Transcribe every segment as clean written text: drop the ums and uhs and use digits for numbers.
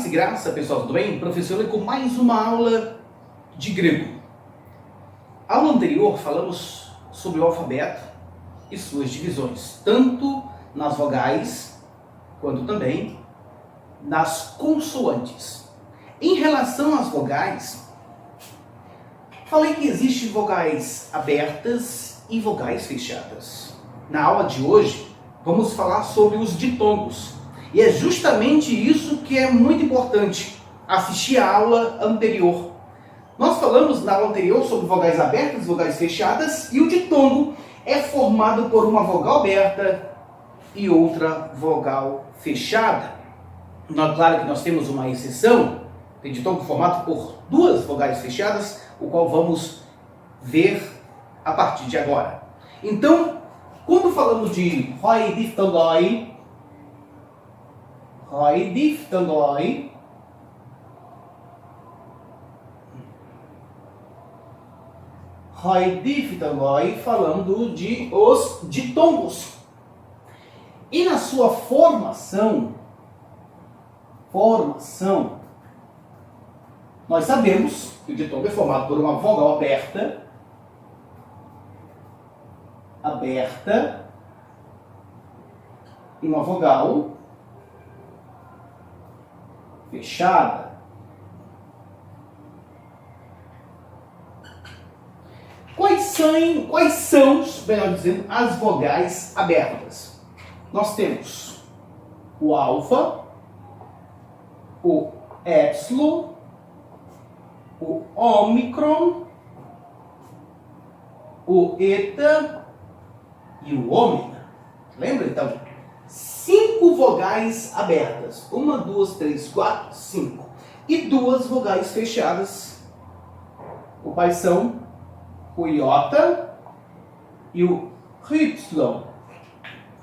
e graça, pessoal, tudo bem? Professor, com mais uma aula de grego. A aula anterior falamos sobre o alfabeto e suas divisões, tanto nas vogais quanto também nas consoantes. Em relação às vogais, falei que existem vogais abertas e vogais fechadas. Na aula de hoje, vamos falar sobre os ditongos. E é justamente isso que é muito importante, assistir a aula anterior. Nós falamos na aula anterior sobre vogais abertas e vogais fechadas, e o ditongo é formado por uma vogal aberta e outra vogal fechada. Claro que nós temos uma exceção, tem ditongo formado por duas vogais fechadas, o qual vamos ver a partir de agora. Então, quando falamos de roi diftongoi, falando de os ditongos. E na sua formação, nós sabemos que o ditongo é formado por uma vogal aberta e uma vogal fechada. Quais são, melhor dizendo, as vogais abertas? Nós temos o alfa, o epsilon, o ômicron, o eta e o ômega. Lembra então? 5 vogais abertas. 1, 2, 3, 4, 5. E 2 vogais fechadas. O quais são o iota e o y.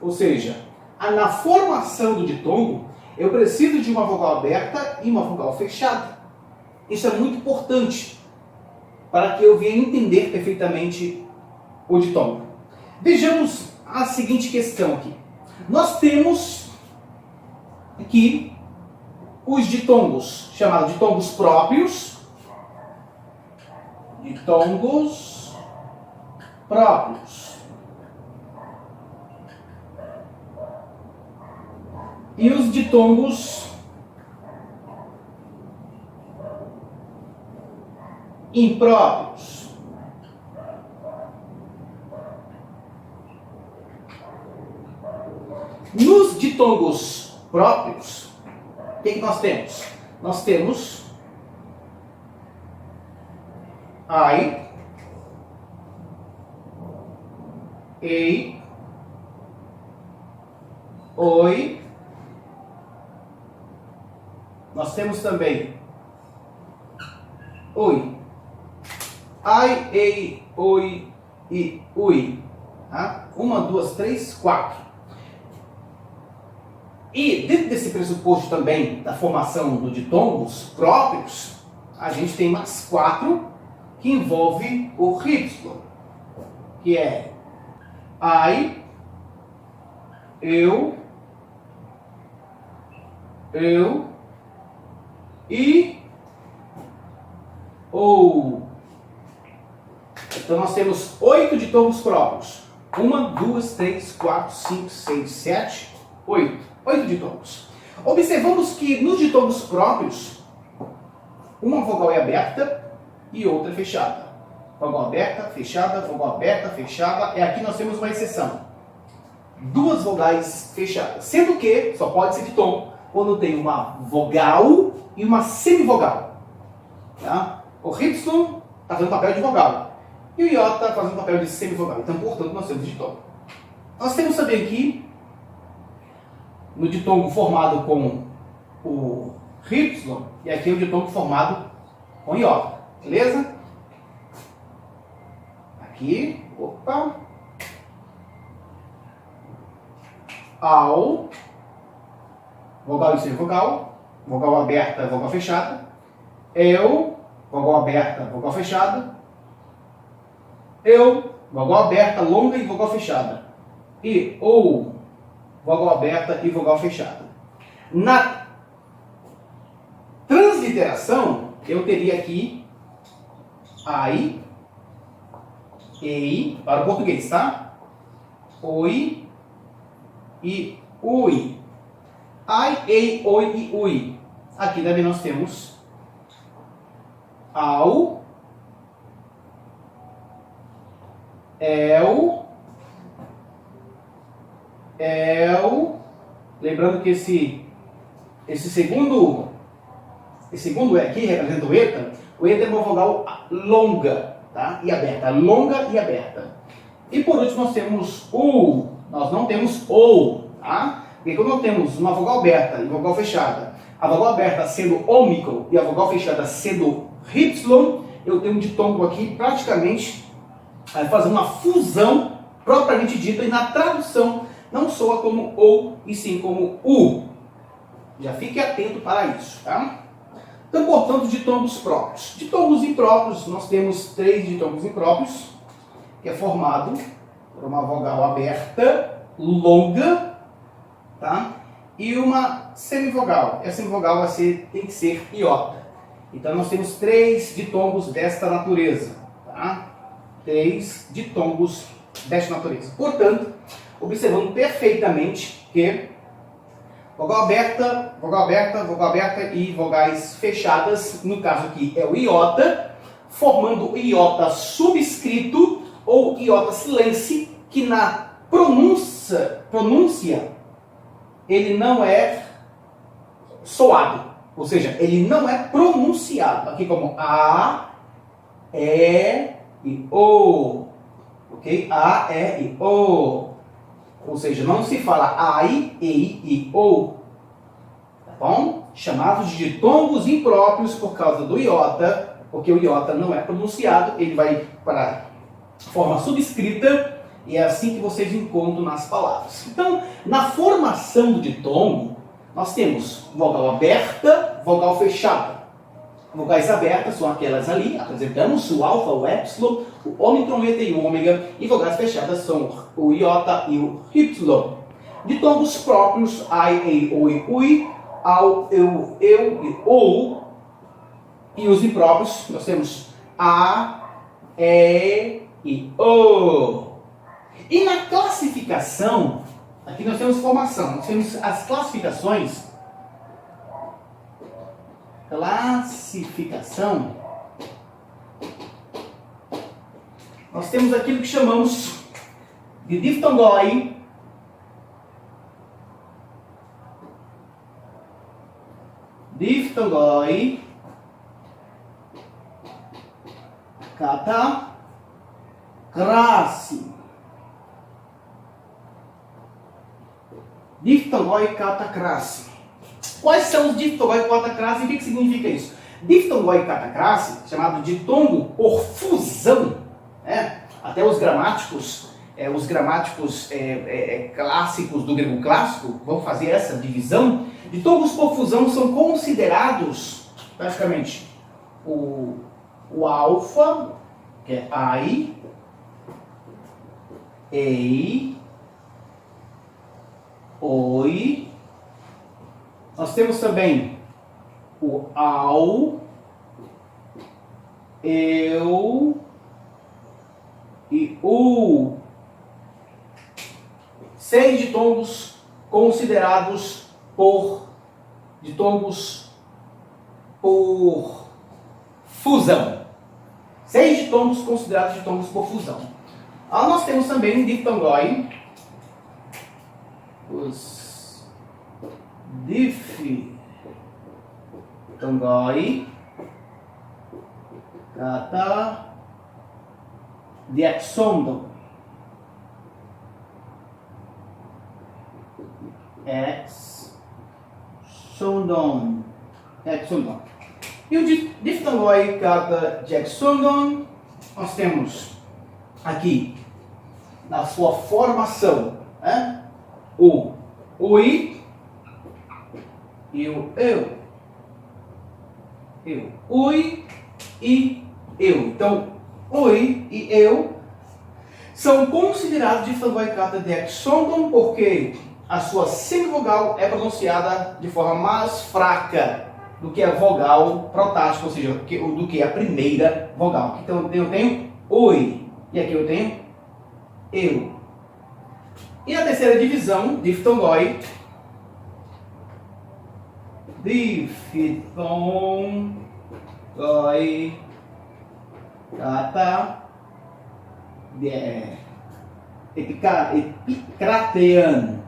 Ou seja, na formação do ditongo, eu preciso de uma vogal aberta e uma vogal fechada. Isso é muito importante para que eu venha entender perfeitamente o ditongo. Vejamos a seguinte questão aqui. Nós temos aqui os ditongos, chamados ditongos próprios. E os ditongos impróprios. Nos ditongos próprios, o que nós temos? Nós temos ai, ei, oi. Nós temos também oi. Ai, ei, oi e ui. 1, 2, 3, 4. E dentro desse pressuposto também da formação do ditongos próprios, a gente tem mais 4 que envolve o y, que é ai, eu e ou. Então nós temos 8 ditongos próprios. 1, 2, 3, 4, 5, 6, 7, 8. 8 ditongos. Observamos que nos ditongos próprios, uma vogal é aberta e outra é fechada. Vogal aberta, fechada, vogal aberta, fechada. E aqui nós temos uma exceção. 2 vogais fechadas. Sendo que só pode ser ditongo quando tem uma vogal e uma semivogal. O y está fazendo papel de vogal. E o iota está fazendo papel de semivogal. Então, portanto, nós temos ditongo. Nós temos também aqui, no ditongo formado com o y, e aqui o ditongo formado com iota. Beleza? Aqui, ao, vogal e semivogal, vogal aberta, vogal fechada, eu, vogal aberta, vogal fechada, eu, vogal aberta, longa e vogal fechada, e ou, vogal aberta e vogal fechada. transliteração, eu teria aqui ai, ei, para o português, tá? Oi e ui. Ai, ei, oi e ui. Aqui também nós temos ao, el, lembrando que esse segundo E aqui representa o eta. O eta é uma vogal longa, tá? E aberta, longa e aberta. E por último nós temos u, nós não temos ou, tá? Porque quando nós temos uma vogal aberta e vogal fechada, a vogal aberta sendo ômicron e a vogal fechada sendo y, eu tenho um ditongo aqui praticamente fazendo uma fusão propriamente dita, e na tradução não soa como ou, e sim como u. Já fique atento para isso, tá? Então, portanto, ditongos próprios. Ditongos impróprios, nós temos 3 ditongos impróprios, que é formado por uma vogal aberta, longa, tá? E uma semivogal. E a semivogal tem que ser iota. Então, nós temos 3 ditongos desta natureza, tá? 3 ditongos desta natureza. Portanto, observando perfeitamente que vogal aberta, vogal aberta, vogal aberta e vogais fechadas, no caso aqui é o iota, formando o iota subscrito ou iota silêncio, que na pronúncia ele não é soado, ou seja, ele não é pronunciado, aqui como a, e e o, ok? A, e e o, ou seja, não se fala ai, ei e o, tá bom? Chamados de ditongos impróprios por causa do iota, porque o iota não é pronunciado, ele vai para forma subscrita, e é assim que vocês encontram nas palavras. Então, na formação do ditongo, nós temos vogal aberta, vogal fechada. Vogais abertas são aquelas ali, apresentamos o alfa, o epsilon, o ômicron, o eta e o ômega, e vogais fechadas são o iota e o y. Ditongos próprios, ai, ei, o e ui, ao, eu e ou, e os impróprios, nós temos a, e e o. E na classificação, aqui nós temos formação, nós temos as classificações. Nós temos aquilo que chamamos de diftongoi, kata, krasi. Diftongoi, kata, krasi. Quais são os diftongoi e kata krasi e o que significa isso? Diftongoi e kata krasi, chamado ditongo por fusão, né? Até os gramáticos clássicos do grego clássico vão fazer essa divisão. Ditongos por fusão são considerados praticamente o alfa, que é ai, ei, oi. Nós temos também o ao, eu e o. 6 ditongos considerados por ditongos por fusão. 6 ditongos considerados ditongos por fusão. Nós temos também diftongoi, os diftongoi, kata, diaxondon, exondon. E o diftongoi, kata, diaxondon, nós temos aqui na sua formação, né? O ui e o eu. Ui e eu. Então, oi e eu são considerados diftongoi, kata, diaxondon porque a sua semivogal é pronunciada de forma mais fraca. do que a vogal protática, ou seja, do que a primeira vogal. Então eu tenho oi, e aqui eu tenho eu. E a terceira divisão, diftongoi, diftongoi, kata, epicratean.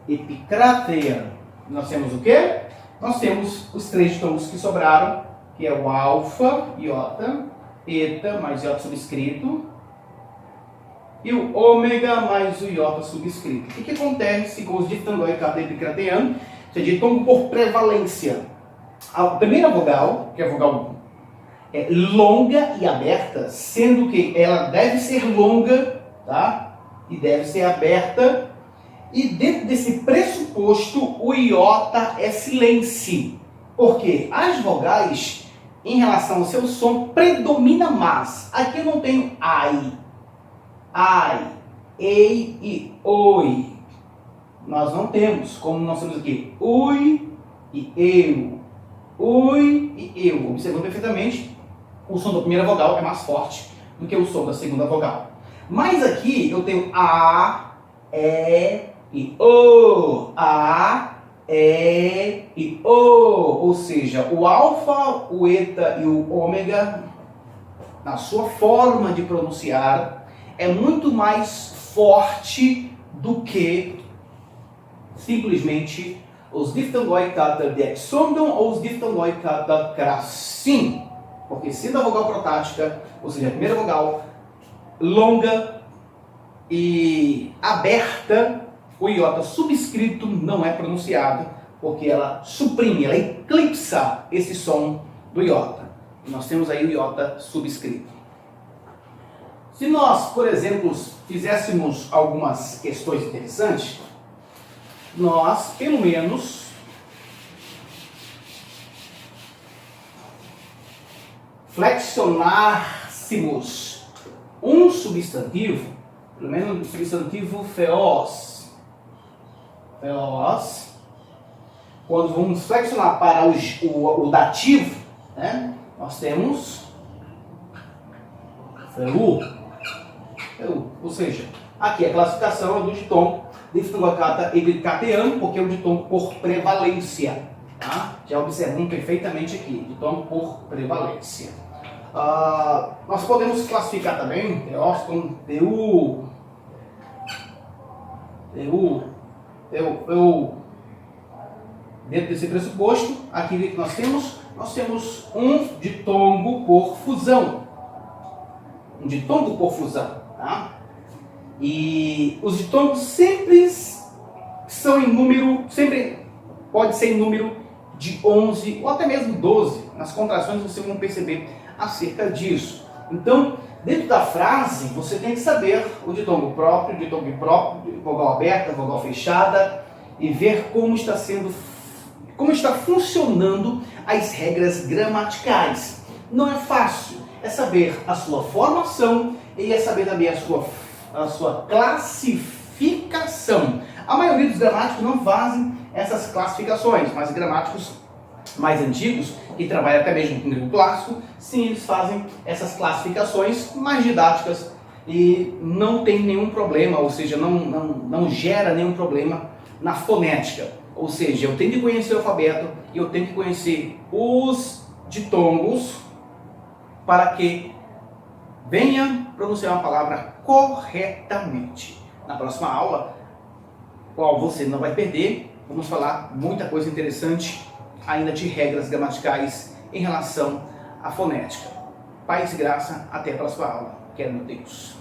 Epicratean. Nós temos o quê? Nós temos os três ditongos que sobraram, que é o alfa, iota, eta mais iota subscrito, e o ômega mais o iota subscrito. O que acontece com os diftongoi, kata, epicratean? Isso é ditongo por prevalência. A primeira vogal, que é a vogal 1, é longa e aberta, sendo que ela deve ser longa, tá? E deve ser aberta. E dentro desse pressuposto, o iota é silêncio. Porque as vogais, em relação ao seu som, predomina mais. Aqui eu não tenho ai, ei e oi. Nós não temos, como nós temos aqui, ui e eu. Ui e eu. Observando perfeitamente, o som da primeira vogal é mais forte do que o som da segunda vogal. Mas aqui eu tenho a, e o, a, e o, ou seja, o alfa, o eta e o ômega, na sua forma de pronunciar, é muito mais forte do que simplesmente os diftongoi kata dexondon ou os diftongoi kata krasin. Porque sendo a vogal protática, ou seja, a primeira vogal longa e aberta, o iota subscrito não é pronunciado, porque ela suprime, ela eclipsa esse som do iota. E nós temos aí o iota subscrito. Se nós, por exemplo, fizéssemos algumas questões interessantes, nós, pelo menos, flexionássemos um substantivo, pelo menos o substantivo feoz, quando vamos flexionar para o dativo, né, nós temos feu, ou seja, aqui a classificação é do ditongo diftongoi kata epicratean, porque é o ditongo por prevalência. Tá? Já observamos perfeitamente aqui, ditongo por prevalência. Nós podemos classificar também teós como teu. Dentro desse pressuposto, aqui nós temos um ditongo por fusão. Um ditongo por fusão. Tá? E os ditongos sempre são em número, sempre pode ser em número de 11 ou até mesmo 12. Nas contrações vocês vão perceber acerca disso. Então, dentro da frase, você tem que saber o ditongo próprio, vogal aberta, vogal fechada, e ver como está funcionando as regras gramaticais. Não é fácil, é saber a sua formação e é saber também a sua classificação. A maioria dos gramáticos não fazem essas classificações, mas gramáticos mais antigos, que trabalham até mesmo com grego clássico, sim, eles fazem essas classificações mais didáticas e não tem nenhum problema, ou seja, não gera nenhum problema na fonética. Ou seja, eu tenho que conhecer o alfabeto e eu tenho que conhecer os ditongos para que venha pronunciar uma palavra corretamente. Na próxima aula, qual você não vai perder, vamos falar muita coisa interessante ainda de regras gramaticais em relação à fonética. Paz e graça, até a próxima aula. Quero, meu Deus.